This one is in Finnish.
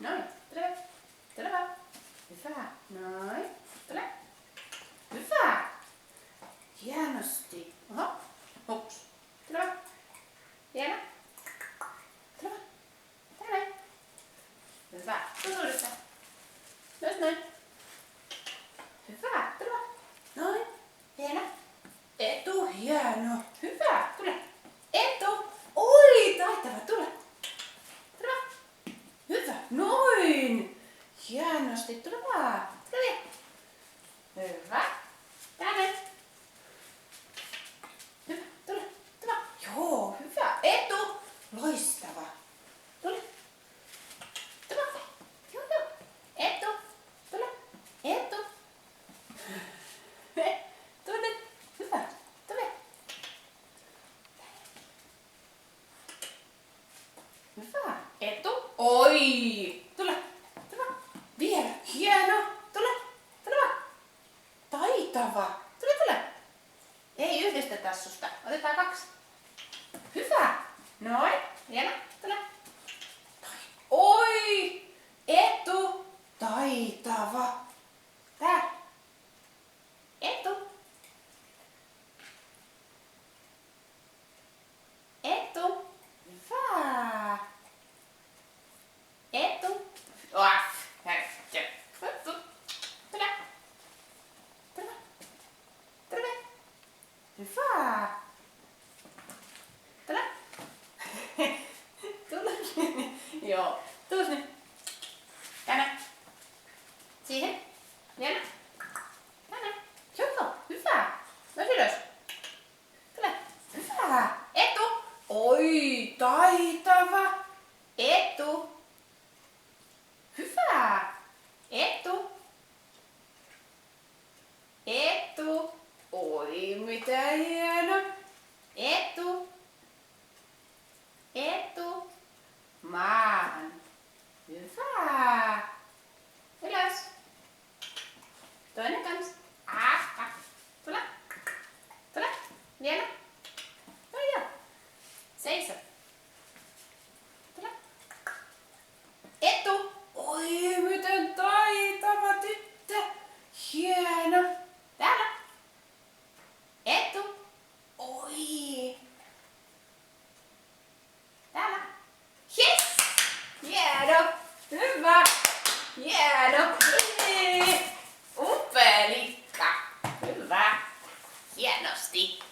Noin. Tule. Tule vaan. Hyvä. Noin. Tule. Hyvä. Hienosti. Oho. Hups. Tule vaan. Hieno. Tule vaan. Tule näin. Hyvä. Tutuudesta. Myös näin. Hyvä. Tule vaan. Noin. Hieno. Etu. Hieno. Hyvä. Tule. Etu. Oi, taitava. Tule. Tule vaan. Hyvä. Noin. Hienosti. Tule vaan. Tule vielä. Hyvä. Tänne. Hyvä. Tule. Tule vaan. Joo. Hyvä. Etu. Loistava. Tule. Tule vaan. Joo, joo. Etu. Tule. Etu. Tule. Hyvä. Tule. Hyvä. Etu. Oi. Tule. Tule vaan. Vielä. Hieno. Tule. Tule vaan. Taitava. Tule, tule. Ei yhdestä tassusta. Otetaan 2. Hyvä. Noin. Hieno. Tule. Oi. Etu. Taitava. Tää. Etu. Etu. Hyvä. Etu. Etu. Tule. Tule. Tule. Hyvä. Tule. Tule. Joo. Tuus nyt. Tänne. Siihen. Vielä. Tänne. Joo. Hyvä. Myös ylös. Tule. Hyvä. Etu. Oi, taitava. Etu. Hyvä. Etu. Etu. Oi, mitä hieno. Etu. Etu. Maahan. Hyvä. Ylös. Toinen kans. Tule. Tule. Vielä. No joo. Seiso. Tule. Etu. Oi, miten taitava tyttö. Hieno. Täällä. Etu. Oi. Täällä. Yes. Hieno. Hyvä. Hieno. Upea likka. Hyvä. Hienosti.